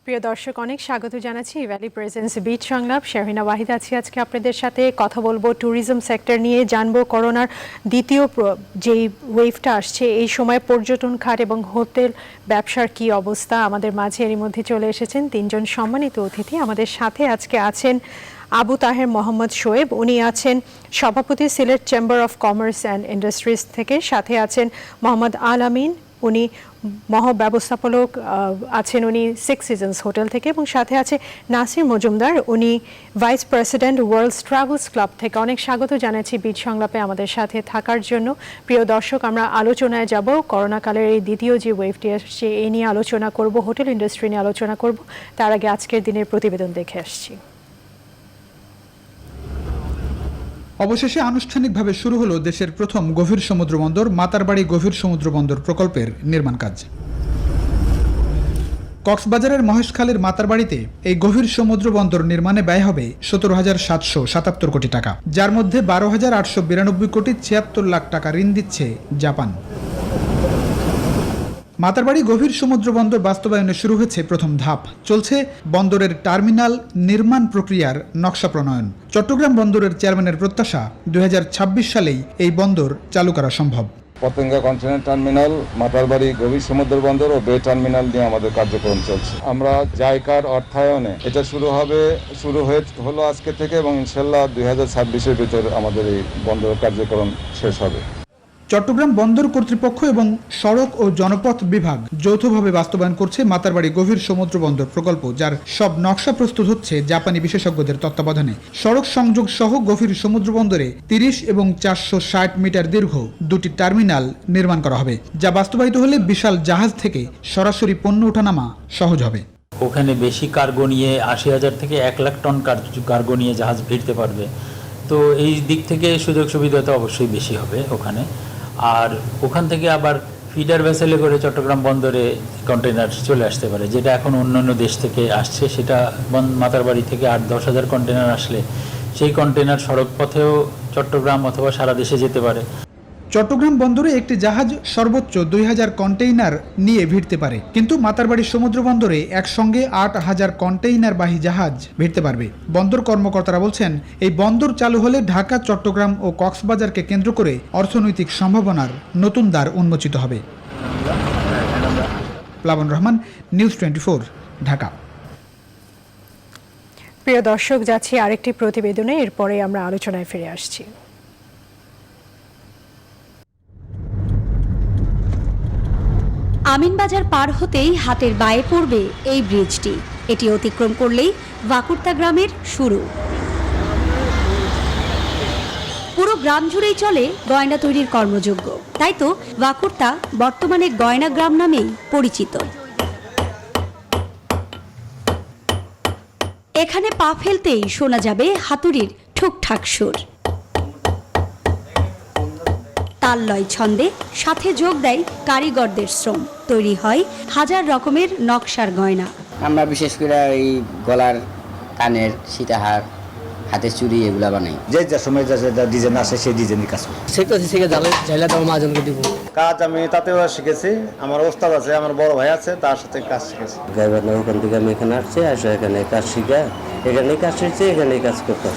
প্রিয় দর্শক, অনেক স্বাগত জানাচ্ছি ভ্যালি প্রেজেন্স বিট সংলাপ। শাহিনা ওয়াহিদ আছি আজকে আপনাদের সাথে। কথা বলবো ট্যুরিজম সেক্টর নিয়ে, জানবো করোনার দ্বিতীয় যেই ওয়েভটা আসছে এই সময় পর্যটন খাত এবং হোটেল ব্যবসার কি অবস্থা। আমাদের মাঝে এরই মধ্যে চলে এসেছেন তিনজন সম্মানিত অতিথি। আমাদের সাথে আজকে আছেন আবু তাহের মোহাম্মদ শোয়েব, উনি আছেন সভাপতি Sylhet chamber of commerce and industries থেকে। সাথে আছেন মোহাম্মদ আল আমিন, উনি মহাব্যবস্থাপক আছেন উনি সিক্স সিজনস হোটেল থেকে, এবং সাথে আছে নাসির মজুমদার, উনি vice president worlds travels club থেকে। অনেক স্বাগত জানাচ্ছি বিট সংলাপে আমাদের সাথে থাকার জন্য। প্রিয় দর্শক, আমরা আলোচনায় যাব করোনাকালের এই দ্বিতীয় যে ওয়েভটি আসছে এই নিয়ে আলোচনা করব, হোটেল ইন্ডাস্ট্রি নিয়ে আলোচনা করব। তার আগে আজকের দিনের প্রতিবেদন দেখে আসছি। অবশেষে আনুষ্ঠানিকভাবে শুরু হলো দেশের প্রথম গভীর সমুদ্র বন্দর মাতারবাড়ি গভীর সমুদ্র বন্দর প্রকল্পের নির্মাণ কাজ। কক্সবাজারের মহেশখালীর মাতারবাড়িতে এই গভীর সমুদ্র বন্দর নির্মাণে ব্যয় হবে 17,777 কোটি টাকা, যার মধ্যে 12,892 কোটি 76 লাখ টাকা ঋণ দিচ্ছে জাপান। মাতারবাড়ি গভীর সমুদ্র বন্দর বাস্তবায়নে শুরু হয়েছে প্রথম ধাপ। চলছে বন্দরের টার্মিনাল নির্মাণ প্রক্রিয়ার নকশা প্রণয়ন। চট্টগ্রাম বন্দরের চেয়ারম্যানের প্রত্যাশা 2026 সালেই এই বন্দর চালু করা সম্ভব। পতেঙ্গা কন্টেইনার টার্মিনাল, মাতারবাড়ি গভীর সমুদ্র বন্দর ও বে টার্মিনাল নিয়ে আমাদের কার্যক্রম চলছে। আমরা জাইকার অর্থায়নে এটা শুরু হলো আজকে থেকে, এবং ইনশাল্লাহ 2026-এর ভিতর আমাদের এই বন্দর কার্যক্রম শেষ হবে। চট্টগ্রাম বন্দর কর্তৃপক্ষ এবং সড়ক ও জনপথ বিভাগ যৌথভাবে বাস্তবায়ন করছে মাতারবাড়ি গভীর সমুদ্র বন্দর প্রকল্প, যার সব নকশা প্রস্তুত হচ্ছে জাপানি বিশেষজ্ঞদের তত্ত্বাবধানে। সড়ক সংযোগ সহ গভীর সমুদ্র বন্দরে 30 এবং 460 মিটার দীর্ঘ দুটি টার্মিনাল নির্মাণ করা হবে, যা বাস্তবায়িত হলে বিশাল জাহাজ থেকে সরাসরি পণ্য ওঠানামা সহজ হবে। ওখানে বেশি কার্গো নিয়ে 80,000 থেকে 1 লাখ টন কার্গো নিয়ে জাহাজ ভিড়তে পারবে। তো এই দিক থেকে সুযোগ সুবিধা তো অবশ্যই বেশি হবে ওখানে। আর ওখান থেকে আবার ফিডার ভেসেলে করে চট্টগ্রাম বন্দরে কন্টেনার চলে আসতে পারে, যেটা এখন অন্যান্য দেশ থেকে আসছে। সেটা মাতারবাড়ি থেকে 8-10 হাজার কন্টেনার আসলে সেই কন্টেনার সড়ক পথেও চট্টগ্রাম অথবা সারা দেশে যেতে পারে। চট্টগ্রাম বন্দরে একটি জাহাজ সর্বোচ্চ 2000 কন্টেইনার নিয়ে ভিড়তে পারে, কিন্তু মাতারবাড়ি সমুদ্র বন্দরে একসঙ্গে 8,000 কন্টেইনারবাহী জাহাজ ভিড়তে পারবে। বন্দর কর্মকর্তারা বলছেন, এই বন্দর চালু হলে ঢাকা, চট্টগ্রাম ও কক্সবাজারকে কেন্দ্র করে অর্থনৈতিক সম্ভাবনার নতুন দ্বার উন্মোচিত হবে। প্লাবন রহমান, নিউজ 24, ঢাকা। প্রিয় দর্শক, যাচ্ছি আরেকটি প্রতিবেদনে, এরপরে আমরা আলোচনায় ফিরে আসছি। আমিনবাজার পার হতেই হাতের বায়ে পড়বে এই ব্রিজটি। এটি অতিক্রম করলেই ভাকুরতা গ্রামের শুরু। পুরো গ্রাম জুড়েই চলে গয়না তৈরির কর্মযজ্ঞ, তাই তো ভাকুরতা বর্তমানে গয়না গ্রাম নামেই পরিচিত। এখানে পা ফেলতেই শোনা যাবে হাতুড়ির ঠুকঠাক সুর। তাল লয় ছন্দে সাথে যোগ দেয় কারিগরদের শ্রম। তৈরি হয় হাজার রকমের নকশার গয়না। আমরা বিশেষ করে এই গলার, কানের, সীতাহার, হাতের চুড়ি এগুলা বানাই। যে সময় যা ডিজাইন আসে সেই ডিজাইনের কাজ করি। কাজ আমি তাতেও শিখেছি, আমার ওস্তাদ আছে, আমার বড় ভাই আছে, তার সাথে কাজ শিখেছি। গাইবান্ধা ওখান থেকে আমি এখানে আসছি, আসে এখানে কাজ শিখা, এখানেই কাজ শিখছি, এখানেই কাজ করতাম।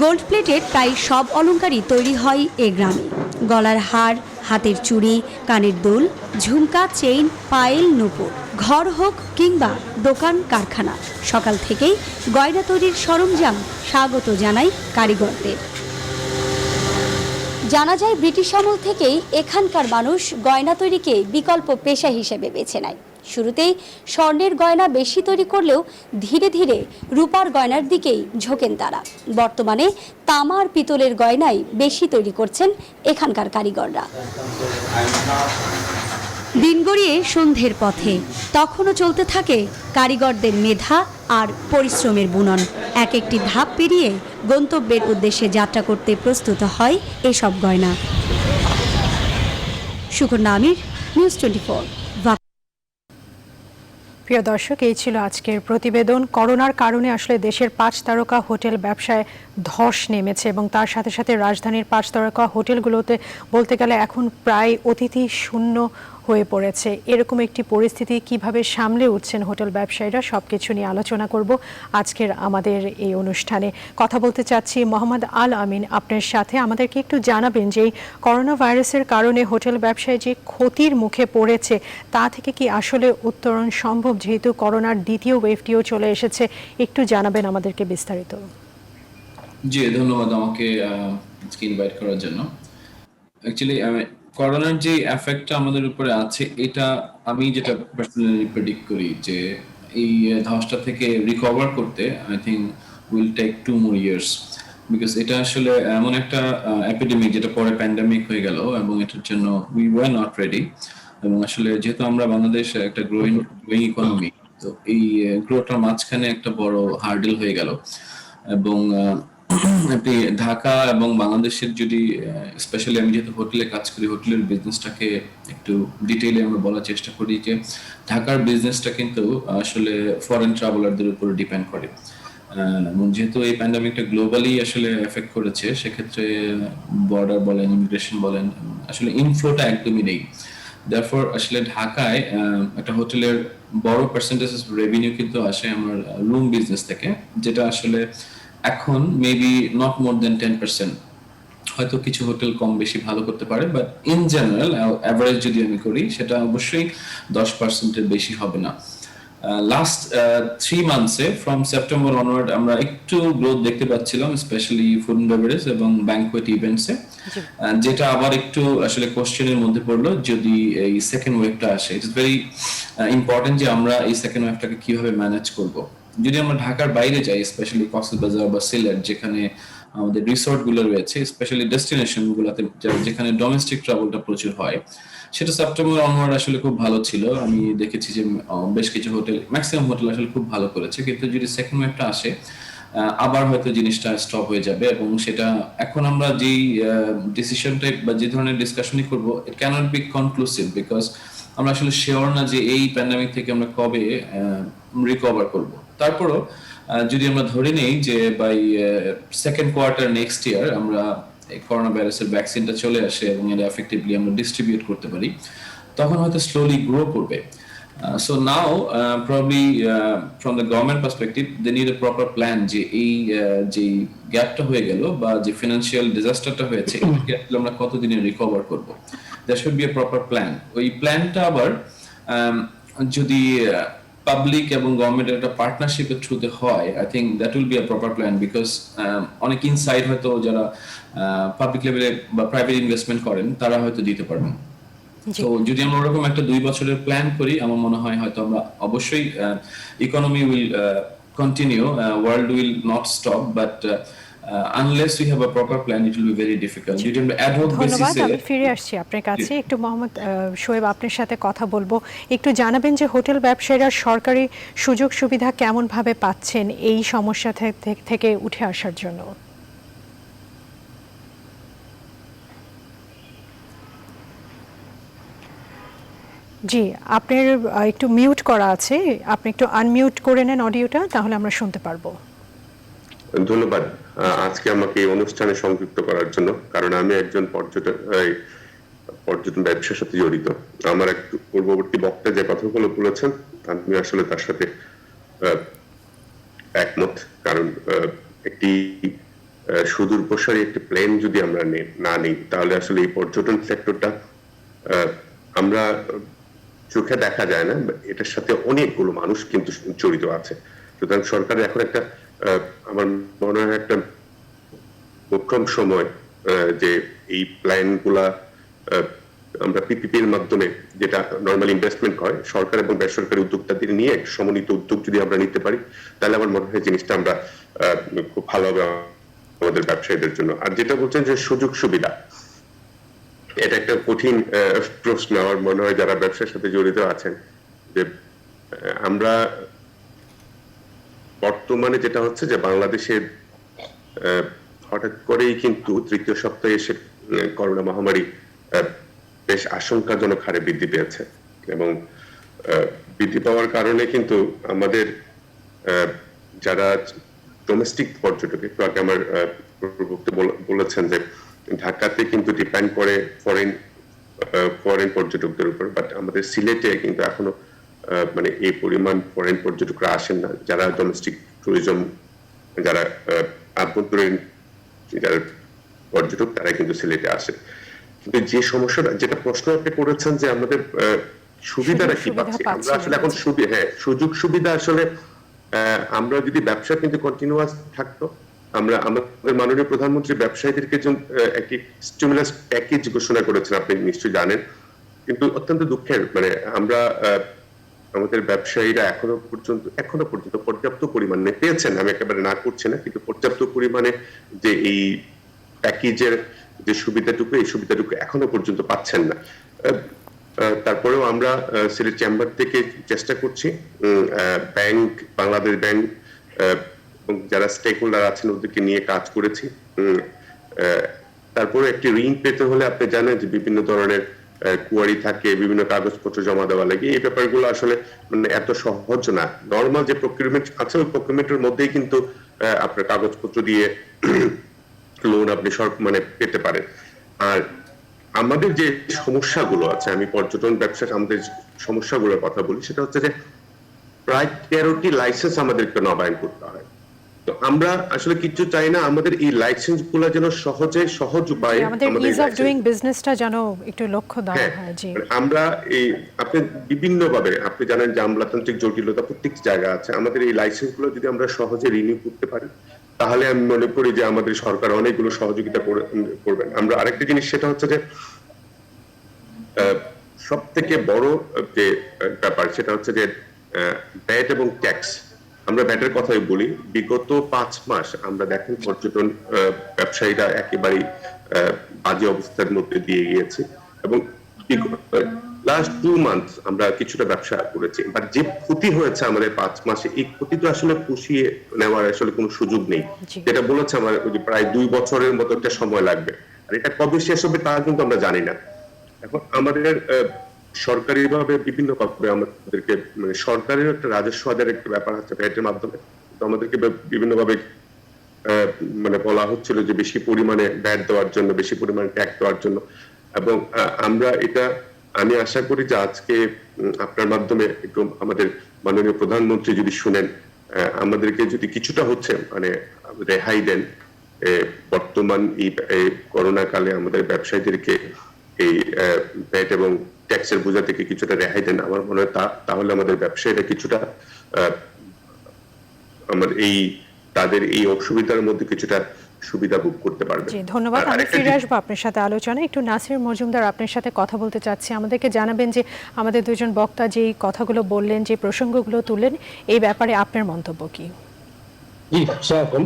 গোল্ড প্লেটের প্রায় সব অলংকারই তৈরি হয় এ গ্রামে। গলার হার, হাতের চুড়ি, কানের দুল, ঝুমকা, চেইন, পায়েল, নূপুর। ঘর হোক কিংবা দোকান কারখানা, সকাল থেকেই গয়না তৈরির সরঞ্জাম স্বাগত জানায় কারিগরদের। জানা যায় ব্রিটিশ আমল থেকেই এখানকার মানুষ গয়না তৈরিকে বিকল্প পেশা হিসেবে বেছে নেয়। শুরুতেই স্বর্ণের গয়না বেশি তৈরি করলেও ধীরে ধীরে রূপার গয়নার দিকেই ঝোঁকেন তারা। বর্তমানে তামার পিতলের গয়নাই বেশি তৈরি করছেন এখানকার কারিগররা। দিন গড়িয়ে সন্ধ্যের পথে তখনও চলতে থাকে কারিগরদের মেধা আর পরিশ্রমের বুনন। এক একটি ধাপ পেরিয়ে গন্তব্যের উদ্দেশ্যে যাত্রা করতে প্রস্তুত হয় এসব গয়না। সুকন্যা আমির, নিউজ 24। প্রিয় দর্শক, এই ছিল আজকের প্রতিবেদন। করোনার কারণে আসলে দেশের 5 তারকা হোটেল ব্যবসায় ধস নেমেছে এবং তার সাথে সাথে রাজধানীর 5 তারকা হোটেলগুলোতে বলতে গেলে এখন প্রায় অতিথি শূন্য হয়ে পড়েছে। এরকম একটি পরিস্থিতি কিভাবে সামলে উঠছেন হোটেল ব্যবসায়ীরা, সবকিছু নিয়ে আলোচনা করব আজকের আমাদের এই অনুষ্ঠানে। কথা বলতে চাচ্ছি মোহাম্মদ আল আমিন আপনার সাথে। আমাদেরকে একটু জানাবেন যে এই করোনা ভাইরাসের কারণে হোটেল ব্যবসায় যে ক্ষতির মুখে পড়েছে তা থেকে কি আসলে উত্তরণ সম্ভব, যেহেতু করোনার দ্বিতীয় ওয়েভটিও চলে এসেছে, একটু জানাবেন আমাদেরকে বিস্তারিত। জি, ধন্যবাদ আমাকে আজকে ইনভাইট করার জন্য। অ্যাকচুয়ালি করোনার যে এফেক্টটা আমাদের উপরে আছে, এটা আমি যেটা পার্সোনালি প্রেডিক্ট করি যে এই ধসটা থেকে রিকভার করতে I think will take 2 more years, because এটা আসলে এমন একটা এপিডেমিক যেটা পরে প্যান্ডেমিক হয়ে গেল এবং এটার জন্য উই ওয়ার নট রেডি। এবং আসলে যেহেতু আমরা বাংলাদেশ একটা গ্রোয়িং ইকোনমি, তো এই গ্রোটার মাঝখানে একটা বড় হার্ডেল হয়ে গেল। এবং আপনি ঢাকা এবং বাংলাদেশের যদি স্পেশালি আমি যেহেতু হোটেলে কাজ করি, হোটেলের বিজনেসটাকে একটু ডিটেইলে আমরা বলার চেষ্টা করি যে ঢাকার বিজনেসটা কিন্তু আসলে ফরেন ট্রাভেলারদের উপর ডিপেন্ড করে। এবং যেহেতু এই প্যান্ডেমিকটা গ্লোবালি আসলে এফেক্ট করেছে, সেক্ষেত্রে বর্ডার বলেন, ইমিগ্রেশন বলেন, আসলে ইনফ্লোটা একদমই নেই। Therefore আসলে ঢাকায় একটা হোটেলের বড় পার্সেন্টেজ রেভিনিউ কিন্তু আসে আমার রুম বিজনেস থেকে, যেটা আসলে এখন মেবি নট মোর দেন 10%। হয়তো কিছু হোটেল কম বেশি ভালো করতে পারে, বাট ইন জেনারেল অ্যাভারেজ যদি আমি করি সেটা অবশ্যই 10%-এর বেশি হবে না। লাস্ট 3 মান্থসে ফ্রম সেপ্টেম্বর অনওয়ার্ড আমরা একটু গ্রোথ দেখতে পাচ্ছিলাম, স্পেশালি ফুড এন্ড বেভারেজ এবং ব্যাংকোয়েট ইভেন্টসে, যেটা আবার একটু আসলে কোশ্চেনের মধ্যে পড়লো যদি এই সেকেন্ড ওয়েভটা আসে। ইটস ভেরি ইম্পর্টেন্ট যে আমরা এই সেকেন্ড ওয়েভটাকে কিভাবে ম্যানেজ করব। যদি আমরা ঢাকার বাইরে যাই, স্পেশালি কক্সবাজার বা সিলেট, যেখানে আমাদের রিসোর্ট গুলো রয়েছে, স্পেশালি ডেস্টিনেশন গুলোতে যেখানে ডোমেস্টিক ট্রাভেলটা প্রচুর হয়, সেটা সেপ্টেম্বর অনওয়ার্ড আসলে খুব ভালো ছিল। আমি দেখেছি যে বেশ কিছু হোটেল, ম্যাক্সিমাম হোটেল আসলে খুব ভালো করেছে। কিন্তু যদি সেকেন্ড ওয়েভটা আসে, আবার হয়তো জিনিসটা স্টপ হয়ে যাবে। এবং সেটা এখন আমরা যেই ডিসিশনটা বা যে ধরনের ডিসকাশনই করব, ইট ক্যানট বি কনক্লুসিভ, বিকজ আমরা আসলে শিওর না যে এই প্যান্ডেমিক থেকে আমরা কবে রিকভার করব। তারপরও যদি আমরা ধরে নেই যে by second quarter next year আমরা করোনা ভাইরাসের ভ্যাকসিনটা চলে আসে এবং এটা এফেক্টিভলি আমরা ডিস্ট্রিবিউট করতে পারি, তখন হয়তো স্লোলি গ্রো করবে। So now probably from the government perspective they need a proper plan যে এই যে গ্যাপটা হয়ে গেল বা যে ফিনান্সিয়াল ডিজাস্টারটা হয়েছে, এটাকে আমরা কতদিনে রিকভার করব। There should be a proper plan. ওই প্ল্যানটা আবার যদি পাবলিক এবং গভর্নমেন্টের একটা পার্টনারশিপের থ্রুতে হয়, I think that will be a proper plan, because অনেক ইনসাইড হয়তো যারা পাবলিক লেভেলে বা প্রাইভেট ইনভেস্টমেন্ট করেন তারা হয়তো দিতে পারবেন। তো যদি আমরা ওরকম একটা 2 বছরের প্ল্যান করি, আমার মনে হয় হয়তো আমরা অবশ্যই economy will continue, world will not stop, but unless we have a proper plan it will be very difficult. যদি আমরা ad hoc ধন্যবাদ। basis আমি ফিরে আসছি আপনার কাছে। একটু মোহাম্মদ শোয়েব আপনার সাথে কথা বলবো। একটু জানাবেন যে হোটেল ব্যবসায়ীরা সরকারি সুযোগ সুবিধা কেমন ভাবে পাচ্ছেন এই সমস্যা থেকে উঠে আসার জন্য। জি, আপনার একটু মিউট করা আছে, আপনি একটু আনমিউট করে নেন অডিওটা, তাহলে আমরা শুনতে পারবো। ধন্যবাদ আজকে আমাকে এই অনুষ্ঠানে সংযুক্ত করার জন্য, কারণ আমি একজন পর্যটন ব্যবসার সাথে জড়িত। আমার এক পূর্ববর্তী বক্তা যে কথাগুলো বলেছেন আমি আসলে তার সাথে একমত, কারণ একটি সুদূর প্রসারী একটি প্ল্যান যদি আমরা না নিই, তাহলে আসলে এই পর্যটন সেক্টরটা আমরা চোখে দেখা যায় না, এটার সাথে অনেকগুলো মানুষ কিন্তু জড়িত আছে। সুতরাং সরকারের এখন একটা আমার মনে হয় একটা মোক্ষম সময় যে এই প্ল্যান গুলা আমরা পিপিপির মাধ্যমে, যেটা নর্মাল ইনভেস্টমেন্ট হয়, সরকার এবং বেসরকারি উদ্যোক্তাদের নিয়ে এক সমন্বিত উদ্যোগ যদি আমরা নিতে পারি, তাহলে আমার মনে হয় জিনিসটা আমরা খুব ভালো হবে আমাদের ব্যবসায়ীদের জন্য। আর যেটা বলছেন যে সুযোগ সুবিধা, এটা একটা কঠিন প্রশ্ন। আমার মনে হয় যারা ব্যবসার সাথে জড়িত আছেন, যে আমরা বর্তমানে যেটা হচ্ছে যে বাংলাদেশের হঠাৎ করেই কিন্তু তৃতীয় সপ্তাহে এসে করোনা মহামারী বেশ আশঙ্কাজনক হারে বৃদ্ধি পেয়েছে, এবং বৃদ্ধি পাওয়ার কারণে কিন্তু আমাদের যারা ডোমেস্টিক পর্যটক, একটু আগে আমার পূর্ববর্তী বলেছেন যে ঢাকাতে কিন্তু ডিপেন্ড করে ফরেন পর্যটকদের উপর, বাট আমাদের সিলেটে কিন্তু এখনো মানে এই পরিমাণ ফরেন পর্যটকরা আসেন না। যারা ডোমেস্টিক ট্যুরিজম, যারা আভ্যন্তরীণ যারা পর্যটক, তারা কিন্তু সিলেটে আসে। কিন্তু যে সমস্যাটা, যেটা প্রশ্ন আপনি করেছেন যে আমাদের সুবিধাটা কি পাচ্ছি আমরা, আসলে এখন সুযোগ সুবিধা আসলে আমরা যদি ব্যবসা কিন্তু কন্টিনিউয়াস থাকতো, আমরা আমাদের মাননীয় প্রধানমন্ত্রী ব্যবসায়ীদেরকে একটি স্টিমুলাস প্যাকেজ ঘোষণা করেছেন, আপনি নিশ্চয়ই জানেন। কিন্তু অত্যন্ত দুঃখের, মানে আমরা আমাদের ব্যবসায়ীরা এখনো পর্যন্ত পর্যাপ্ত পরিমাণে পেয়েছেন, আমি একেবারে না করছি না, কিন্তু পর্যাপ্ত পরিমাণে যে এই প্যাকেজের যে সুবিধাটুকু, এই সুবিধাটুকু এখনো পর্যন্ত পাচ্ছেন না। তারপরেও আমরা সিলেট চেম্বার থেকে চেষ্টা করছি, ব্যাংক, বাংলাদেশ ব্যাংক এবং যারা স্টেক হোল্ডার আছেন ওদেরকে নিয়ে কাজ করেছি। তারপরে একটি ঋণ পেতে হলে আপনি জানেন যে বিভিন্ন ধরনের কুয়ারি থাকে, বিভিন্ন কাগজপত্র জমা দেওয়া লাগে। এই ব্যাপারগুলো আসলে মানে এত সহজ না। নর্মাল যে প্রকিউরমেন্ট আছে ওই প্রকিউরমেন্টের মধ্যেই কিন্তু আপনার কাগজপত্র দিয়ে লোন আপনি মানে পেতে পারেন। আর আমাদের যে সমস্যাগুলো আছে, আমি পর্যটন ব্যবসার আমাদের সমস্যাগুলোর কথা বলি, সেটা হচ্ছে যে প্রায় 13টি লাইসেন্স আমাদেরকে নবায়ন করতে হয়। তো আমরা আসলে কিছু চাই না, আমাদের এই লাইসেন্স গুলো যেন সহজ উপায়ে আমাদের ইজ অফ ডুইং বিজনেসটা যেন একটু লক্ষ্য দেওয়া হয়। জি, আমরা এই আপনি বিভিন্নভাবে, আপনি জানেন যে আমলাতান্ত্রিক জটিলতা প্রত্যেক জায়গায় আছে। আমাদের এই লাইসেন্স গুলো যদি আমরা সহজে রিনিউ করতে পারি, তাহলে আমি মনে করি যে আমাদের সরকার অনেকগুলো সহযোগিতা করবেন। আমরা আরেকটা জিনিস, সেটা হচ্ছে যে সব থেকে বড় যে ব্যাপার, সেটা হচ্ছে যে ভ্যাট এবং ট্যাক্স। আমরা ভ্যাটের কথাই বলি, বিগত 5 মাস আমরা দেখেন পর্যটন ব্যবসায়ীরা একেবারেই বাজে অবস্থার মধ্যে দিয়ে গিয়েছে, এবং লাস্ট 2 মান্থ আমরা কিছুটা ব্যবসা করেছি। বাট যে ক্ষতি হয়েছে আমাদের 5 মাসে, এই ক্ষতি তো আসলে পুষিয়ে নেওয়ার আসলে কোনো সুযোগ নেই। যেটা বলেছে আমার প্রায় 2 বছরের মতো একটা সময় লাগবে, আর এটা কবে শেষ হবে তা কিন্তু আমরা জানি না। এখন আমাদের সরকারি ভাবে বিভিন্ন ভাবে আমাদেরকে, মানে সরকারের একটা রাজস্ব আদায়ের একটা ব্যাপার আছে ভ্যাটের মাধ্যমে, তো আমাদেরকে বিভিন্ন ভাবে মানে বলা হচ্ছিল যে বেশি পরিমাণে ভ্যাট দেওয়ার জন্য, বেশি পরিমাণে ট্যাক্স দেওয়ার জন্য। এবং আমরা এটা, আমি আশা করি যে আজকে আপনার মাধ্যমে একটু আমাদের মাননীয় প্রধানমন্ত্রী যদি শুনেন, আমাদেরকে যদি কিছুটা হচ্ছে মানে রেহাই দেন, বর্তমান এই করোনা কালে আমাদের ব্যবসায়ীদেরকে এই ভ্যাট এবং ট্যাক্সের বোঝা থেকে কিছুটা রেহাই দেন, আমার মনে হয় তাহলে আমাদের ব্যবসায়ীরা কিছুটা আমাদের তাদের এই অসুবিধার মধ্যে কিছুটা সুবিধা ভোগ করতে পারবে। জি, ধন্যবাদ। আমি ফিরে আসবো আপনার সাথে আলোচনায়। একটু নাসির মজুমদার আপনার সাথে কথা বলতে চাচ্ছি। আমাদেরকে জানাবেন যে আমাদের দুজন বক্তা যেই কথাগুলো বললেন, যে প্রসঙ্গগুলো তুললেন, এই ব্যাপারে আপনার মন্তব্য কি? জি, স্বাগতম।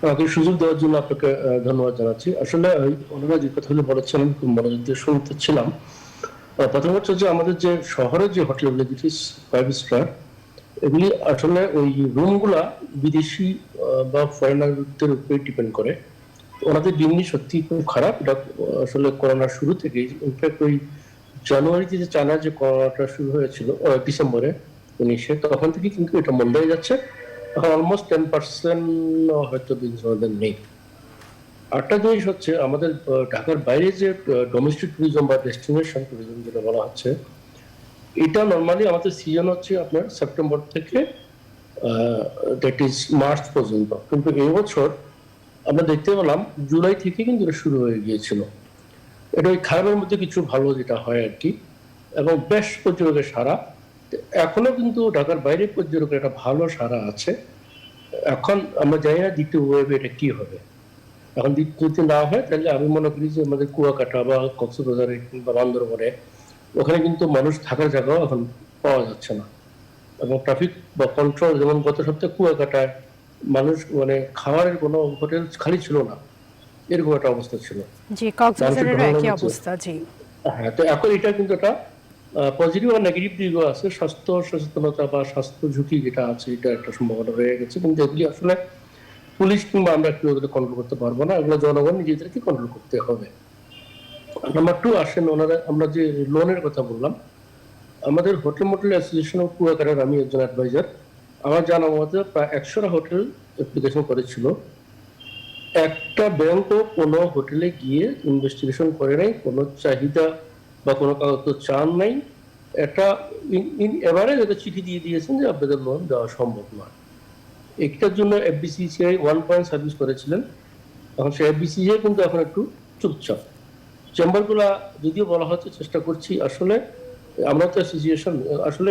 আমাকে সুযোগ দেওয়ার জন্য আপনাকে ধন্যবাদ জানাচ্ছি। আসলে ওনারা যে কথাগুলো বলেছেন আমি খুব মনোযোগ দিয়ে শুনতে ছিলাম। প্রথম হচ্ছে যে আমাদের যে শহরের যে হোটেলগুলো, 5 স্টার, এগুলি আসলে ওই রুমগুলা বিদেশি বা ফরেনারদের উপরে ডিপেন্ড করে। ওনাদের দিনই সত্যি খুব খারাপ। এটা আসলে করোনার শুরু থেকেই, ইনফ্যাক্ট ওই জানুয়ারিতে যে চায়না যে করোনাটা শুরু হয়েছিল ডিসেম্বরে 19-এ, তখন থেকে কিন্তু এটা মন্দায় যাচ্ছে। এখন অলমোস্ট 10% হয়তো বিজনেস নেই। আরেকটা জিনিস হচ্ছে আমাদের ঢাকার বাইরে যে ডোমেস্টিক ট্যুরিজম বা ডেস্টিনেশন ট্যুরিজম যেটা বলা হচ্ছে, এটা নর্মালি আমাদের সিজন হচ্ছে আপনার সেপ্টেম্বর থেকে দ্যাট ইজ মার্চ পর্যন্ত। কিন্তু এই বছর আমরা দেখতে পেলাম জুলাই থেকে কিন্তু এটা শুরু হয়ে গিয়েছিল। এটা ওই খারাপের মধ্যে কিছু ভালো যেটা হয় আর কি, এবং বেশ পর্যটকের সারা এখনো কিন্তু ঢাকার বাইরে পর্যটকের একটা ভালো সারা আছে। এখন আমরা জানি না দ্বিতীয় ওয়েভে এটা কি হবে। এখন যদি না হয় তাহলে আমি মনে করি যে আমাদের কুয়াকাটা বা কক্সবাজারে কিংবা বান্দরবনে, ওখানে কিন্তু মানুষ থাকার জায়গাও এখন পাওয়া যাচ্ছে না, এবং ট্রাফিক বা কন্ট্রোল, যেমন গত সপ্তাহে কুয়াকাটায় মানুষ মানে খাবারের কোনো হোটেল খালি ছিল না, এরকম একটা অবস্থা ছিল। জি, কক্সবাজারের একই অবস্থা। জি, হ্যাঁ। তো এখন এটা কিন্তু একটা পজিটিভ আর নেগেটিভ দিকও আছে। স্বাস্থ্য সচেতনতা বা স্বাস্থ্য ঝুঁকি যেটা আছে, এটা একটা সম্ভাবনা রয়ে গেছে, কিন্তু এগুলি আসলে পুলিশ কিংবা আমরা কেউ কন্ট্রোল করতে পারবো না, এগুলো জনগণ নিজেদেরকে কন্ট্রোল করতে হবে। নাম্বার 2 আসেন ওনারা, আমরা যে লোনের কথা বললাম, আমাদের হোটেল মোটেল অ্যাসোসিয়েশন অফ কুয়াকাটার আমি একজন অ্যাডভাইজার। আমার জানা মতে প্রায় 100টা হোটেল অ্যাপ্লিকেশন করেছিল, একটা ব্যাংকও কোনো হোটেলে গিয়ে ইনভেস্টিগেশন করে নাই, কোনো চাহিদা বা কোনো কাগজ চান নাই। একটা ইন এভারেজ একটা চিঠি দিয়ে দিয়েছেন যে আপনাদের লোন দেওয়া সম্ভব নয়। এটার জন্য এফবিসিসিআই 1 পয়েন্ট সার্ভিস করেছিলেন। এখন সে এফবিসিসিআই কিন্তু এখন একটু চুপচাপ। চেম্বারগুলা যদিও বলা হচ্ছে চেষ্টা করছি, আসলে আমরা তো অ্যাসোসিয়েশন, আসলে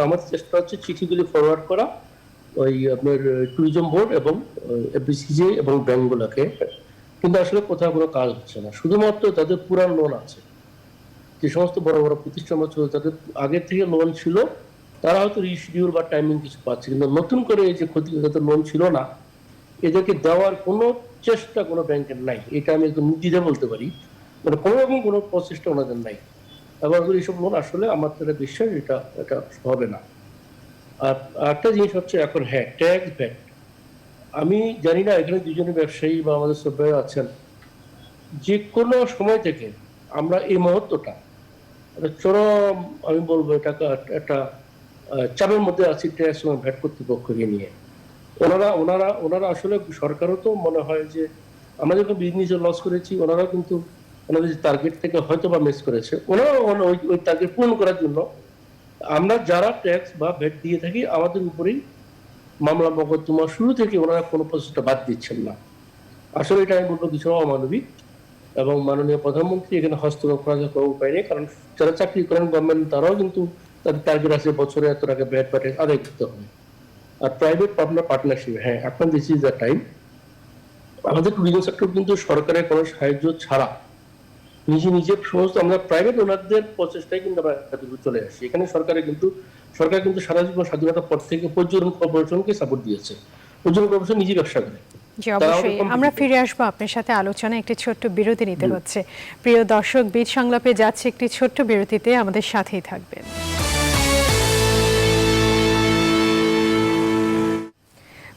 আমাদের চেষ্টা হচ্ছে চিঠিগুলি ফরওয়ার্ড করা ওই আপনার ট্যুরিজম বোর্ড এবং এফবিসিসিআই এবং ব্যাংকগুলোকে, কিন্তু আসলে কোথাও কোনো কাজ হচ্ছে না। শুধুমাত্র তাদের পুরান লোন আছে, যে সমস্ত বড় বড় প্রতিষ্ঠান ছিল তাদের আগের থেকে লোন ছিল, তারা হয়তো রিশিডিউল বা টাইমিং কিছু পাচ্ছে, কিন্তু নতুন করে এই যে ক্ষতিগ্রস্ত লোন ছিল না, এদেরকে দেওয়ার কোনো চেষ্টা কোনো ব্যাংকের নাই। এটা আমি একদম নির্দ্বিধা বলতে পারি, মানে কোনো রকম কোনো প্রচেষ্টা ওনাদের নাই। এবং এইসব লোন আসলে আমার তারা বিশ্বাস এটা হবে না। আর একটা জিনিস হচ্ছে এখন হ্যাঁ, ট্যাক্স ভ্যাট, আমি জানি না এখানে দুজনে ব্যবসায়ী বা আমাদের সবাই আছেন, যে কোনো সময় থেকে আমরা এই মুহূর্তটা চরম, আমি বলবো এটাকে একটা চাপের মধ্যে আছি ট্যাক্স এবং ভ্যাট কর্তৃপক্ষকে নিয়ে। ওনারা আসলে সরকারও তো মনে হয় যে আমরা যখন বিজনেসে লস করেছি, ওনারাও কিন্তু ওনাদের টার্গেট থেকে হয়তো বা মিস করেছে। ওনারাও ওই টার্গেট পূরণ করার জন্য আমরা যারা ট্যাক্স বা ভ্যাট দিয়ে থাকি আমাদের উপরেই মামলা মোকদ্দমা শুরু থেকে ওনারা কোনো প্রচেষ্টা বাদ দিচ্ছেন না। আসলে এটা আমি বলবো কিছু অমানবিক, এবং মাননীয় প্রধানমন্ত্রী এখানে হস্তক্ষেপ করার কোনো উপায় নেই, কারণ যারা চাকরি করেন গভর্নমেন্ট তারাও কিন্তু তাদের টার্গেট আছে বছরে এত টাকা ভ্যাট বা ট্যাক্স আদায় করতে হবে। আর প্রাইভেট পার্টনারশিপ, হ্যাঁ এখন দিস ইজ দ্য টাইম। আমাদের ট্যুরিজম সেক্টর কিন্তু সরকারের কোনো সাহায্য ছাড়া নিজে সমস্ত আমরা প্রাইভেট ওনারদের প্রচেষ্টায় কিন্তু আমরা চলে আসছি। এখানে সরকার কিন্তু সারা জীবন স্বাধীনতার পর থেকে পর্যটন কর্পোরেশনকে সাপোর্ট দিয়েছে। পর্যটন কর্পোরেশন নিজে ব্যবসা করে। জি অবশ্যই, আমরা ফিরে আসবো আপনার সাথে আলোচনা। একটি ছোট্ট বিরতি নিতে হচ্ছে। প্রিয় দর্শক, বীজ সংলাপে যাচ্ছে একটি ছোট্ট বিরতিতে, আমাদের সাথেই থাকবেন।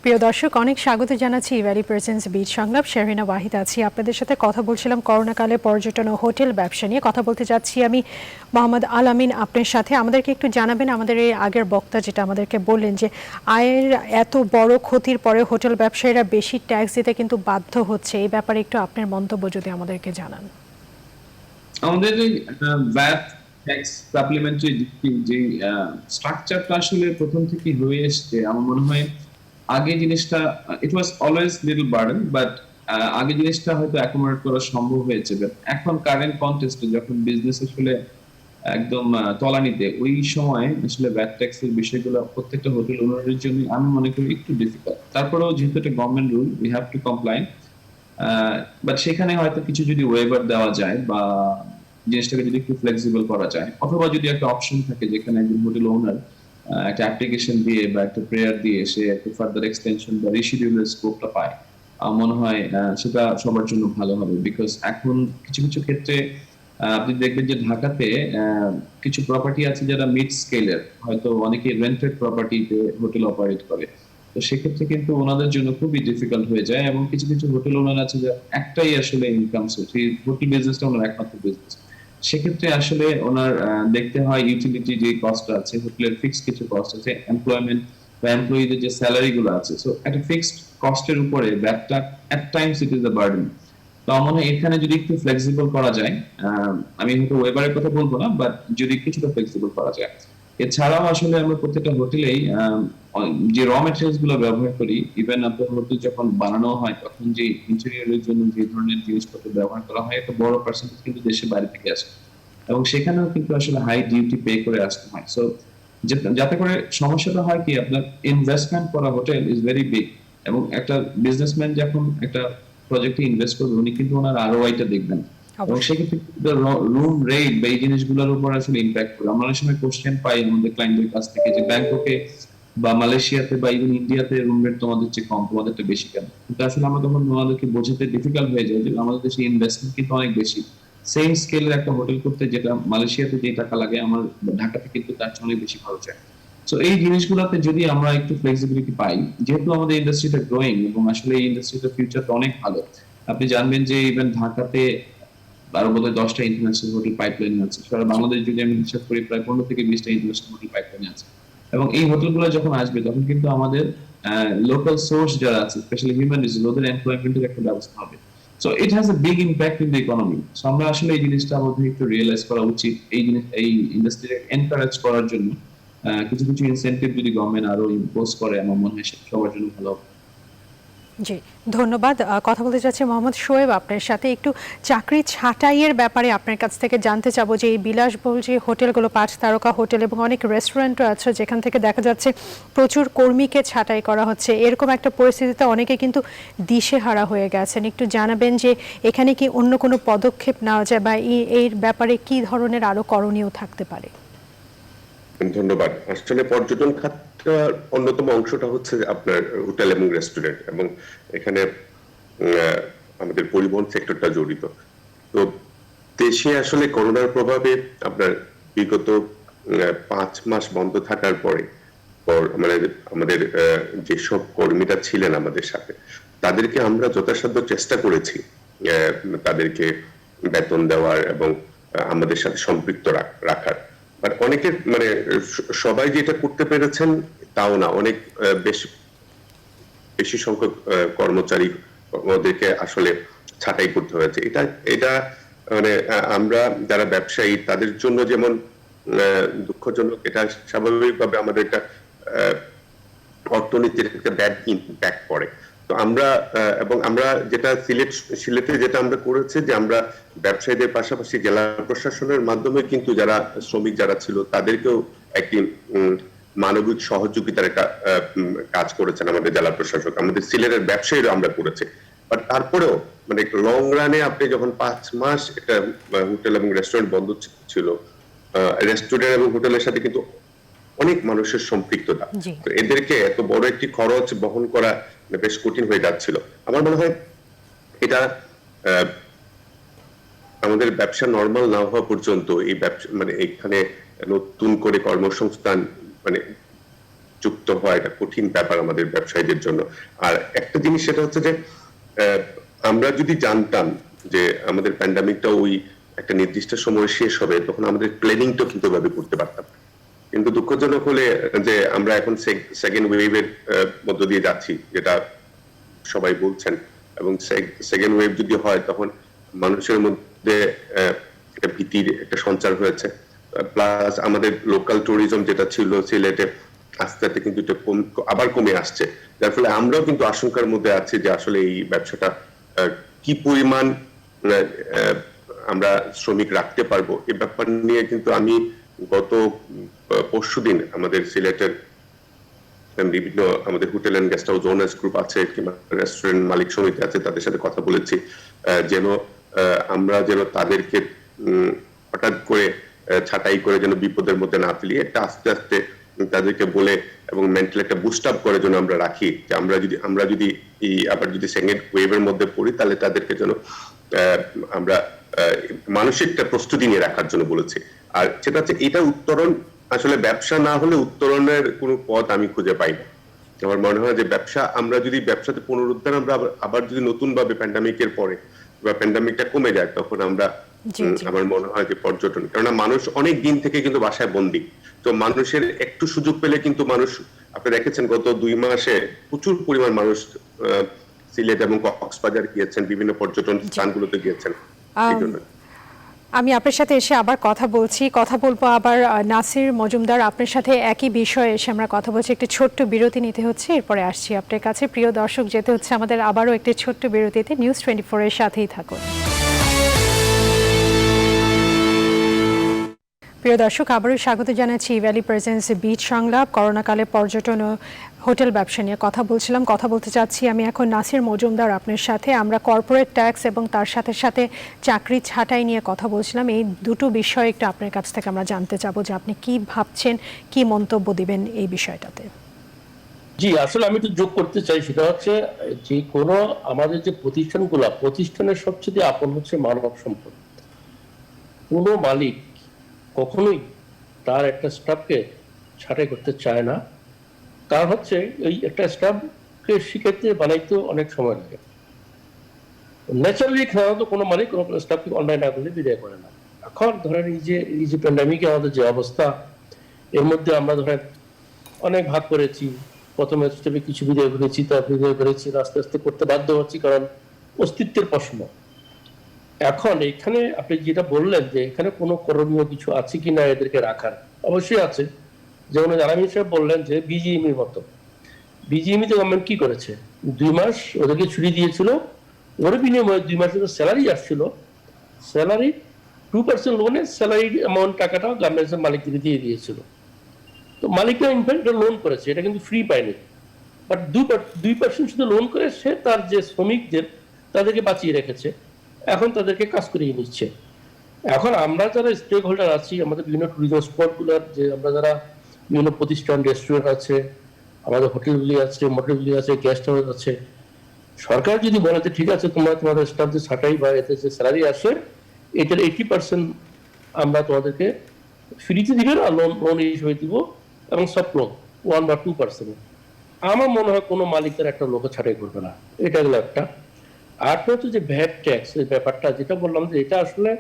প্রিয় দর্শক, অনেক স্বাগত জানাচ্ছি ভ্যালি প্রেজেন্স বীজ সংলাপ। শেরহিনা ওয়াহিদ আছি আপনাদের সাথে। কথা বলছিলাম করোনাকালে পর্যটন ও হোটেল ব্যবসা নিয়ে। কথা বলতে যাচ্ছি আমি মোহাম্মদ আল আমিন আপনার সাথে। আমাদেরকে একটু জানাবেন, আমাদের এই আগের বক্তা যেটা আমাদেরকে বললেন যে আয়ের এত বড় ক্ষতির পরে হোটেল ব্যবসায়ীরা বেশি ট্যাক্স দিতে কিন্তু বাধ্য হচ্ছে, এই ব্যাপারে একটু আপনার মন্তব্য যদি আমাদেরকে জানান। আমাদের ভ্যাট ট্যাক্স সাপ্লিমেন্টারি যে স্ট্রাকচারটা আসলে প্রথম থেকে হয়ে এসছে, আমার মনে হয় আগে জিনিসটা it was always little burden, but আগে জিনিসটা হয়তো অ্যাকোমোডেট করা সম্ভব হয়েছে। বাট এখন কারেন্ট কনটেক্সটে যখন বিজনেস আসলে একদম তলানিতে, ওই সময় আসলে ভ্যাট ট্যাক্সের বিষয়গুলো প্রত্যেকটা হোটেল ওনারের জন্য আমি মনে করি একটু ডিফিকাল্ট। তারপরেও যেহেতু এটা government rule, we have to comply. But সেখানে হয়তো কিছু যদি ওয়েভার দেওয়া যায় বা জিনিসটাকে যদি একটু ফ্লেক্সিবল করা যায়, অথবা যদি একটা অপশন থাকে যেখানে একজন হোটেল ওনার একটা অ্যাপ্লিকেশন দিয়ে বা একটা প্রেয়ার দিয়ে সে একটা ফার্দার এক্সটেনশন বা রিশিডিউলের স্কোপটা পায়, মনে হয় সেটা সবার জন্য ভালো হবে। বিকজ এখন কিছু কিছু ক্ষেত্রে আপনি দেখবেন যে ঢাকাতে কিছু প্রপার্টি আছে যারা মিড স্কেলের, হয়তো অনেকে রেন্টেড প্রপার্টিতে হোটেল অপারেট করে, তো সেক্ষেত্রে কিন্তু ওনাদের জন্য খুবই ডিফিকাল্ট হয়ে যায়। এবং কিছু কিছু হোটেল ওনার আছে যে একটাই আসলে ইনকাম সোর্স, এই হোটেল বিজনেসটা ওনার একমাত্র বিজনেস। সেক্ষেত্রে আসলে ওনার দেখতে হয় ইউটিলিটি যে কস্ট আছে, হোটেলের ফিক্সড কিছু কস্ট আছে, এমপ্লয়মেন্ট বা এমপ্লয়িদের যে স্যালারি গুলো আছে, সো একটা ফিক্সড কস্টের উপরে ব্যাকটা at times it is the burden. তো আমার মনে হয় এখানে যদি একটু ফ্লেক্সিবল করা যায়, আমি হয়তো ওয়েবারের কথা বলবো না, বাট যদি কিছুটা ফ্লেক্সিবল করা যায়। এছাড়াও আসলে আমরা প্রত্যেকটা হোটেলেই যে র মেটেরিয়ালস গুলো ব্যবহার করি, ইভেন আপনার হোটেল যখন বানানো হয় তখন যে ইন্টেরিয়রের জন্য যে ধরনের জিনিসপত্র ব্যবহার করা হয়, একটা বড় পার্সেন্টেজ কিন্তু দেশের বাইরে থেকে আসে, এবং সেখানেও কিন্তু আসলে হাই ডিউটি পে করে আসতে হয়। সো যাতে করে সমস্যাটা হয় কি, আপনার ইনভেস্টমেন্ট করা হোটেল ইজ ভেরি বিগ, এবং একটা বিজনেসম্যান যখন একটা প্রজেক্টে ইনভেস্ট করবে উনি কিন্তু ওনার আরওআইটা দেখবেন, এবং সেক্ষেত্রে রুম রেট বা এই জিনিসগুলোর উপর আসলে ইম্প্যাক্ট করে। আমরা অনেক সময় কোশ্চেন পাই আমাদের ক্লায়েন্টদের কাছ থেকে যে ব্যাংককে বা মালয়েশিয়াতে বা ইভেন ইন্ডিয়াতে রুম রেট তোমাদের চেয়ে কম, তোমাদেরটা বেশি কেন? কিন্তু আসলে আমরা তখন ওনাদেরকে বোঝাতে ডিফিকাল্ট হয়ে যায় যে আমাদের দেশে ইনভেস্টমেন্ট কিন্তু অনেক বেশি। সেম স্কেলের একটা হোটেল করতে যেটা মালয়েশিয়াতে যে টাকা লাগে, আমার ঢাকাতে কিন্তু তার চেয়ে অনেক বেশি খরচ হয়। সো এই জিনিসগুলোতে যদি আমরা একটু ফ্লেক্সিবিলিটি পাই, যেহেতু আমাদের ইন্ডাস্ট্রিটা গ্রোয়িং এবং আসলে এই ইন্ডাস্ট্রিটার ফিউচারটা অনেক ভালো। আপনি জানবেন যে ইভেন ঢাকাতে আরো বোধহয় 10টা ইন্টারন্যাশনাল হোটেল পাইপলাইন আছে, সারা বাংলাদেশ যদি আমি হিসাব করি প্রায় 15 থেকে 20টা ইন্টারন্যাশনাল হোটেল পাইপলাইন আছে। এবং এই হোটেলগুলো যখন আসবে তখন কিন্তু আমাদের লোকাল সোর্স যারা আছে স্পেশালি হিউম্যান রিসোর্স ওদের এমপ্লয়মেন্টের একটা ব্যবস্থা হবে। So it has a big impact in the economy. So আমরা আসলে এই জিনিসটা আমাদের একটু রিয়েলাইজ করা উচিত, এই ইন্ডাস্ট্রিকে এনকারেজ করার জন্য কিছু কিছু ইনসেন্টিভ যদি গভর্নমেন্ট আরো ইম্পোজ করে আমার মনে হয় সেটা সবার জন্য ভালো হবে। জি, ধন্যবাদ। কথা বলতে চাচ্ছি মোহাম্মদ শোয়েব আপনার সাথে একটু চাকরি ছাঁটাইয়ের ব্যাপারে আপনার কাছ থেকে জানতে চাবো যে এই বিলাসবহুল যে হোটেলগুলো 5 তারকা হোটেল এবং অনেক রেস্টুরেন্টও আছে যেখান থেকে দেখা যাচ্ছে প্রচুর কর্মীকে ছাঁটাই করা হচ্ছে, এরকম একটা পরিস্থিতিতে অনেকে কিন্তু দিশেহারা হয়ে গেছেন। একটু জানাবেন যে এখানে কি অন্য কোনো পদক্ষেপ নেওয়া যায় বা এই ব্যাপারে কি ধরনের আরো করণীয় থাকতে পারে? ধন্যবাদ। আসলে পর্যটন খাতের অন্যতম অংশটা হচ্ছে আপনার হোটেল এবং রেস্টুরেন্ট, এবং এখানে আমাদের পরিবহন সেক্টরটা জড়িত। তো দেশে আসলে করোনার প্রভাবে আপনার বিগত 5 মাস বন্ধ থাকার পরে মানে আমাদের যেসব কর্মীরা ছিলেন আমাদের সাথে তাদেরকে আমরা যথাসাধ্য চেষ্টা করেছি তাদেরকে বেতন দেওয়ার এবং আমাদের সাথে সম্পৃক্ত রাখার। বাট অনেকে মানে সবাই যে এটা করতে পেরেছেন তাও না, অনেক বেশি সংখ্যক কর্মচারী ওদেরকে আসলে ছাঁটাই করতে হয়েছে। এটা মানে আমরা যারা ব্যবসায়ী তাদের জন্য যেমন দুঃখজনক, এটা স্বাভাবিকভাবে আমাদের একটা অর্থনীতির একটা ব্যাড ইম্প্যাক্ট পড়ে। তো আমরা যেটা সিলেটে যেটা আমরা করেছি যে আমরা ব্যবসায়ীদের পাশাপাশি জেলা প্রশাসনের মাধ্যমে কিন্তু যারা শ্রমিক যারা ছিল তাদেরকেও একটি মানবিক সহযোগিতার একটা কাজ করেছেন আমাদের জেলা প্রশাসক, আমাদের সিলেটের ব্যবসায়ীরা আমরা করেছি। বাট তারপরেও মানে লং রানে আপনি যখন 5 মাস একটা হোটেল এবং রেস্টুরেন্ট বন্ধ ছিল, রেস্টুরেন্ট এবং হোটেলের সাথে কিন্তু অনেক মানুষের সম্পৃক্ততা, তো এদেরকে এত বড় একটি খরচ বহন করা বেশ কঠিন হয়ে যাচ্ছিল। আমার মনে হয় এটা আমাদের ব্যবসা নরমাল না হওয়া পর্যন্ত এই ব্যবসা মানে এখানে নতুন করে কর্মসংস্থান মানে যুক্ত হওয়া এটা কঠিন ব্যাপার আমাদের ব্যবসায়ীদের জন্য। আর একটা জিনিস সেটা হচ্ছে যে আমরা যদি জানতাম যে আমাদের প্যান্ডামিকটা ওই একটা নির্দিষ্ট সময় শেষ হবে তখন আমাদের প্ল্যানিংটা কিন্তু ভাবে করতে পারতাম। কিন্তু দুঃখজনক হলে যে আমরা এখন সেকেন্ড ওয়েভের মধ্য দিয়ে যাচ্ছি যেটা সবাই বলছেন, এবং সেকেন্ড ওয়েভ যদি হয় তখন মানুষের মধ্যে একটা ভীতির একটা সঞ্চার হয়েছে। প্লাস আমাদের লোকাল ট্যুরিজম যেটা ছিল সিলেটে আস্তে আস্তে কিন্তু এটা আবার কমে আসছে, যার ফলে আমরাও কিন্তু আশঙ্কার মধ্যে আছি যে আসলে এই ব্যবসাটা কি পরিমাণ আমরা শ্রমিক রাখতে পারবো। এই ব্যাপার নিয়ে কিন্তু আমি গত পরশুদিন আমাদের সিলেটের বিভিন্ন আমাদের hotel and guest house owners group আছে কিংবা রেস্টুরেন্ট মালিক সমিতি আছে তাদের সাথে কথা বলেছি যেন আমরা যেন তাদেরকে হঠাৎ করে ছাঁটাই করে যেন বিপদের মধ্যে না ফেলি, এটা আস্তে আস্তে তাদেরকে বলে এবং মেন্টাল একটা বুস্ট আপ করে যেন আমরা রাখি যে আমরা যদি আবার যদি সেকেন্ড ওয়েভের মধ্যে পড়ি তাহলে তাদেরকে যেন আমরা মানসিক একটা প্রস্তুতি নিয়ে রাখার জন্য বলেছি। আর সেটা হচ্ছে এটা উত্তরণ আসলে ব্যবসা না হলে উত্তরণের কোনো পথ আমি খুঁজে পাই না। আমার মনে হয় যে ব্যবসা আমরা যদি ব্যবসাতে পুনরুদ্ধার আমরা আবার যদি নতুন ভাবে প্যান্ডামিকের পরে বা প্যান্ডামিকটা কমে যায় তখন আমরা আমার মনে হয় যে পর্যটন, কেননা মানুষ অনেক দিন থেকে কিন্তু বাসায় বন্দী, তো মানুষের একটু সুযোগ পেলে কিন্তু মানুষ আপনি দেখেছেন গত 2 মাসে প্রচুর পরিমাণ মানুষ সিলেট এবং কক্সবাজার গিয়েছেন, বিভিন্ন পর্যটন স্থানগুলোতে গিয়েছেন। এই জন্য আমি আপনার সাথে এসে আবার কথা বলবো আবার নাসির মজুমদার আপনার সাথে একই বিষয়ে এসে আমরা কথা বলছি। একটি ছোট্ট বিরতি নিতে হচ্ছে, এরপরে আসছি আপনার কাছে। প্রিয় দর্শক, যেতে হচ্ছে আমাদের আবারও একটি ছোট্ট বিরতিতে। নিউজ 24 এর সাথেই থাকুন। প্রিয় দর্শক, আবারও স্বাগত জানাচ্ছি ভ্যালি প্রেজেন্স বিচ সংলাপ। করোনাকালে পর্যটন ও হোটেল ব্যবসা নিয়ে কথা বলতে চাচ্ছি আমি এখন নাসির মজুমদার আপনার সাথে। আমরা কর্পোরেট ট্যাক্স এবং তার সাথে সাথে চাকরি ছাঁটাই নিয়ে কথা বলছিলাম। এই দুটো বিষয় একটু আপনার কাছ থেকে আমরা জানতে চাবো যে আপনি কি ভাবছেন, কি মন্তব্য দিবেন এই বিষয়টাতে। জি, আসলে আমি একটু যোগ করতে চাই, সেটা হচ্ছে যে কোনো আমাদের যে প্রতিষ্ঠানের সবচেয়ে আপন হচ্ছে মানব সম্পদ। কোনো মালিক কখনোই তার একটা স্টাফকে ছাঁটাই করতে চায় না, কারণ হচ্ছে এই একটা স্টাফকে শিখাইতে বানাইতে অনেক সময় লাগে। ন্যাচারালি সাধারণত কোনো মালিক কোনো স্টাফকে অনলাইন না করলে বিদায় করে না। এখন ধরেন এই যে প্যান্ডামিকে আমাদের যে অবস্থা, এর মধ্যে আমরা ধরেন অনেক ভাগ করেছি, প্রথমে স্টেপে কিছু বিদায় করেছি, তারপর বিদায় করেছি, আস্তে আস্তে করতে বাধ্য হচ্ছি, কারণ অস্তিত্বের প্রশ্ন। এখন এখানে আপনি যেটা বললেন যে এখানে কোনো করণীয় কিছু আছে কিনা এদেরকে রাখার, অবশ্যই আছে। যেমন আলামিন সাহেব বললেন যে বিজিএমির মতো, বিজিএমি তে গভর্নমেন্ট কি করেছে, 2 মাস ওদেরকে ছুটি দিয়েছিল, ওর বিনিময়ে 2 মাসের স্যালারি আসছিল, স্যালারি 2% লোনে স্যালারি অ্যামাউন্ট টাকাটা গার্মেন্টসের মালিকদের দিয়ে দিয়েছিল। তো মালিকরা ইনফ্যাক্ট লোন করেছে, এটা কিন্তু ফ্রি পায়নি, বাট 2% শুধু লোন করে সে তার যে শ্রমিকদের তাদেরকে বাঁচিয়ে রেখেছে, এখন তাদেরকে কাজ করিয়ে নিচ্ছে। এখন আমরা যারা স্টেক হোল্ডার আছি, আমাদের বিভিন্ন টুরিজম স্পটগুলোর, যে আমরা যারা বিভিন্ন প্রতিষ্ঠান, রেস্টুরেন্ট আছে, আমাদের হোটেলগুলি আছে, মোটেলগুলি আছে, গেস্ট হাউস আছে, সরকার যদি বলে যে ঠিক আছে তোমরা তোমাদের স্টাফদের ছাঁটাই বা এতে যে স্যালারি আসে এটার 80% আমরা তোমাদেরকে ফ্রিতে দিবেন আর লোন হিসেবে দিব, এবং সব লোন 1 বা 2%। আমার মনে হয় কোনো মালিক তার একটা লোক ছাঁটাই করবে না, এটা হলো একটা। আর হচ্ছে যে ভ্যাট ট্যাক্স এর ব্যাপারটা, যেটা বললাম যে এটা আসলে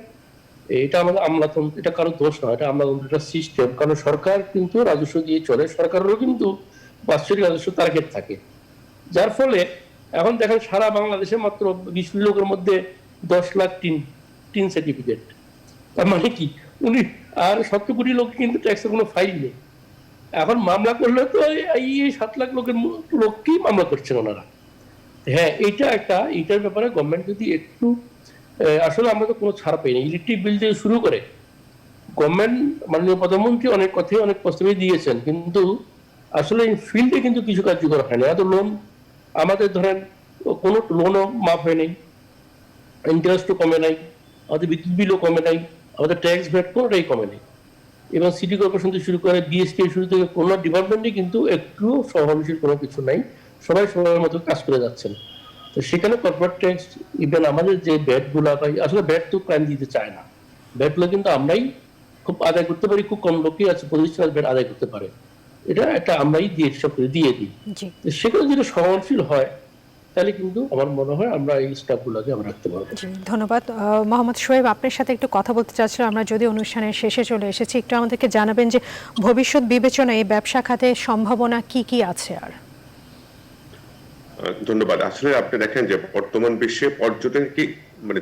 এটা আমাদের আমলাতন্ত্র, এটা কারো দোষ নয়, এটা আমলাতন্ত্র, একটা সিস্টেম। কারণ সরকার কিন্তু রাজস্ব দিয়ে চলে, সরকারেরও কিন্তু বাৎসরিক রাজস্ব টার্গেট থাকে, যার ফলে এখন দেখেন সারা বাংলাদেশে মাত্র 20 লোকের মধ্যে 10 লাখ টিন সার্টিফিকেট। তার মানে কি উনি আর 70 কোটি লোক কিন্তু ট্যাক্সের কোনো ফাইল নেই। এখন মামলা করলে তো এই 7 লাখ লোককেই মামলা করছেন ওনারা। হ্যাঁ, এইটার ব্যাপারে গভর্নমেন্ট যদি একটু, আসলে আমরা তো কোনো ছাড় পাইনি, ইলেকট্রিক বিল থেকে শুরু করে গভর্নমেন্ট, মাননীয় প্রধানমন্ত্রী অনেক কথাই অনেক প্রস্তাবই দিয়েছেন, কিন্তু আসলে এই ফিল্ডে কিন্তু কিছু কার্যকর হয়নি। এত লোন আমাদের ধরেন কোনো লোনও মাফ হয় নাই, ইন্টারেস্টও কমে নাই, আমাদের বিদ্যুৎ বিলও কমে নাই, আমাদের ট্যাক্স ভ্যাট কোনোটাই কমে নেই, এবং সিটি কর্পোরেশন থেকে শুরু করে বিএসটি শুরু থেকে কোনো ডিপার্টমেন্টে কিন্তু একটু সহনশীল কোনো কিছু নাই, সবাই সবার মতো কাজ করে যাচ্ছেন। তো সেখানে কর্পোরেট ট্যাক্স, ইভেন আমাদের যে ব্যাটগুলা পাই, আসলে ব্যাট তো ক্রাইম দিতে চায় না, ব্যাটগুলো কিন্তু আমরাই খুব আদায় করতে পারি, খুব কম লোকই আছে প্রতিষ্ঠান ব্যাট আদায় করতে পারে, এটা একটা আমরাই দিয়ে দিই। সেগুলো যদি সহনশীল হয় তাহলে কিন্তু আমার মনে হয় আমরা এই স্টাফগুলোকে আমরা রাখতে পারবো। ধন্যবাদ। মোহাম্মদ শোয়েব, আপনার সাথে একটু কথা বলতে চাচ্ছিলাম, আমরা যদি অনুষ্ঠানের শেষে চলে এসেছি, একটু আমাদেরকে জানাবেন যে ভবিষ্যৎ বিবেচনায় এই ব্যবসা খাতে সম্ভাবনা কি কি আছে? আর ধন্যবাদ। আসলে আপনি দেখেন যে বর্তমান বিশ্বে পর্যটন কি মানে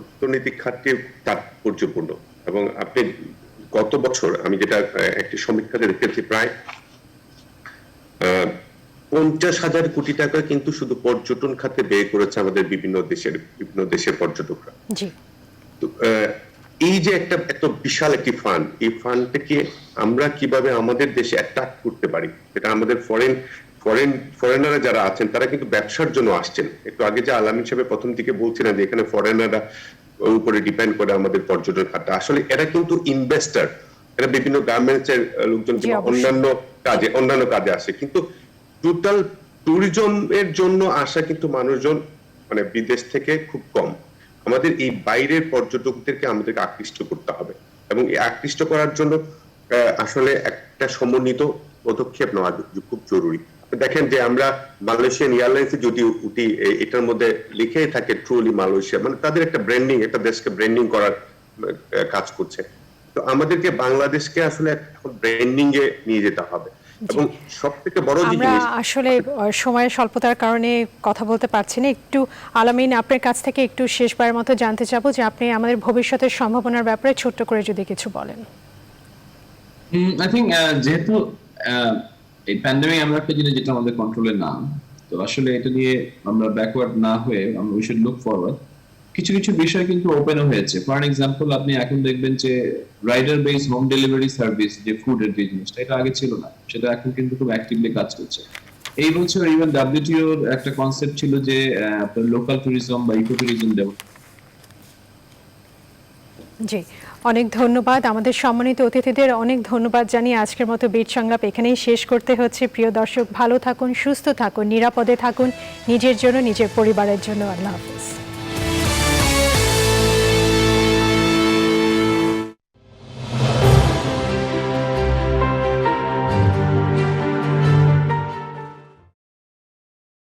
অর্থনৈতিক খাতটি তাৎপর্যপূর্ণ, এবং আপনি গত বছর আমি যেটা একটি সমীক্ষাতে দেখেছি, প্রায় 50,000 কোটি টাকা কিন্তু শুধু পর্যটন খাতে ব্যয় করেছে আমাদের বিভিন্ন দেশের পর্যটকরা। তো এই যে একটা বিশাল একটি ফান্ড, এই ফান্ডটাকে আমরা কিভাবে আমাদের দেশে অ্যাট্রাক্ট করতে পারি, এটা আমাদের ফরেনাররা যারা আছেন তারা কিন্তু ব্যবসার জন্য আসছেন। একটু আগে যে আলামিন সাহেব প্রথম দিকে বলছিলেন যে এখানে ফরেনাররা উপরে ডিপেন্ড করে আমাদের পর্যটন খাতটা, আসলে এরা কিন্তু ইনভেস্টার, এরা বিভিন্ন গার্মেন্টস এর লোকজন অন্যান্য কাজে আসে, কিন্তু টোটাল ট্যুরিজমের জন্য আসা কিন্তু মানুষজন মানে বিদেশ থেকে খুব কম। আমাদের এই বাইরের পর্যটকদেরকে আমাদেরকে আকৃষ্ট করতে হবে, এবং এই আকৃষ্ট করার জন্য আসলে একটা সমন্বিত পদক্ষেপ নেওয়া খুব জরুরি। দেখেন যে আমরা মালয়েশিয়ান এয়ারলাইন্সে যদি উঠি, এটার মধ্যে লিখেই থাকে ট্রুলি মালয়েশিয়া, মানে তাদের একটা ব্র্যান্ডিং, একটা দেশকে ব্র্যান্ডিং করার কাজ করছে। তো আমাদেরকে বাংলাদেশকে আসলে এখন ব্র্যান্ডিং এ নিয়ে যেতে হবে, এবং সবথেকে বড় জিনিস, আমরা আসলে সময়ের স্বল্পতার কারণে কথা বলতে পারছি না, একটু আলামিন আপনার কাছ থেকে একটু শেষবারের মতো জানতে চাবো যে আপনি আমাদের ভবিষ্যতের সম্ভাবনার ব্যাপারে ছোট্ট করে যদি কিছু বলেন। আই থিংক যেহেতু এই প্যান্ডেমিক আমরা একটা জিনিস যেটা আমাদের কন্ট্রোলে না, তো আসলে এটা নিয়ে আমরা ব্যাকওয়ার্ড না হয়ে আমরা উই শুড লুক ফরওয়ার্ড। কিছু কিছু বিষয় কিন্তু ওপেন হয়েছে। ফর এক্সাম্পল, আপনি এখন দেখবেন যে rider base home delivery service, যে ফুডের যে জিনিসটা, এটা আগে ছিল না, সেটা এখন কিন্তু খুব অ্যাক্টিভলি কাজ করছে। এই বছর ইভেন ডাব্লিউটিওর একটা কনসেপ্ট ছিল যে আপনার লোকাল ট্যুরিজম বা ইকো ট্যুরিজম ডেভেলপ। জি, অনেক ধন্যবাদ আমাদের সম্মানিত অতিথিদের, অনেক ধন্যবাদ জানিয়ে আজকের মতো বিট সংলাপ এখানেই শেষ করতে হচ্ছে। প্রিয় দর্শক, ভালো থাকুন, সুস্থ থাকুন, নিরাপদে থাকুন, নিজের জন্য, নিজের পরিবারের জন্য। আল্লাহ হাফেজ।